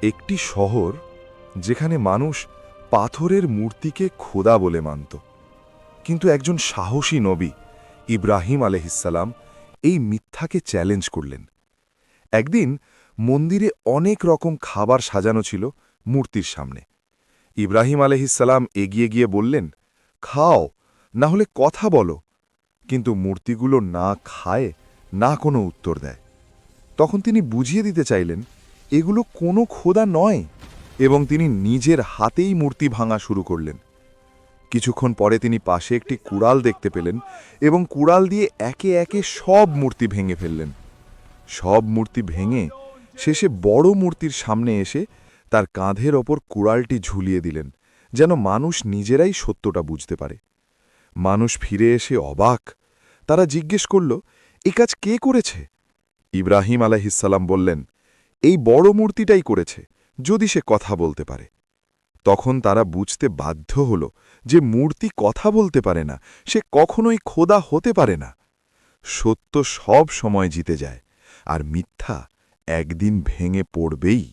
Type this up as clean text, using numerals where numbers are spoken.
একটি শহর যেখানে মানুষ পাথরের মূর্তিকে খোদা বলে মানত, কিন্তু একজন সাহসী নবী ইব্রাহিম আলাইহিসসালাম এই মিথ্যাকে চ্যালেঞ্জ করলেন। একদিন মন্দিরে অনেক রকম খাবার সাজানো ছিল মূর্তির সামনে। ইব্রাহিম আলাইহিসসালাম এগিয়ে গিয়ে বললেন, খাও, না হলে কথা বলো। কিন্তু মূর্তিগুলো না খায়, না কোনো উত্তর দেয়। তখন তিনি বুঝিয়ে দিতে চাইলেন এগুলো কোনো খোদা নয়, এবং তিনি নিজের হাতেই মূর্তি ভাঙা শুরু করলেন। কিছুক্ষণ পরে তিনি পাশে একটি কুড়াল দেখতে পেলেন এবং কুড়াল দিয়ে একে একে সব মূর্তি ভেঙে ফেললেন। সব মূর্তি ভেঙে শেষে বড় মূর্তির সামনে এসে তার কাঁধের ওপর কুড়ালটি ঝুলিয়ে দিলেন, যেন মানুষ নিজেরাই সত্যটা বুঝতে পারে। মানুষ ফিরে এসে অবাক। তারা জিজ্ঞেস করল, এ কাজ কে করেছে? ইব্রাহিম আলাইহিসসালাম বললেন, এই বড় মূর্তিটাই করেছে, যদি সে কথা বলতে পারে। তখন তারা বুঝতে বাধ্য হল যে মূর্তি কথা বলতে পারে না, সে কখনোই খোদা হতে পারে না। সত্য সব সময় জিতে যায়, আর মিথ্যা একদিন ভেঙে পড়বেই।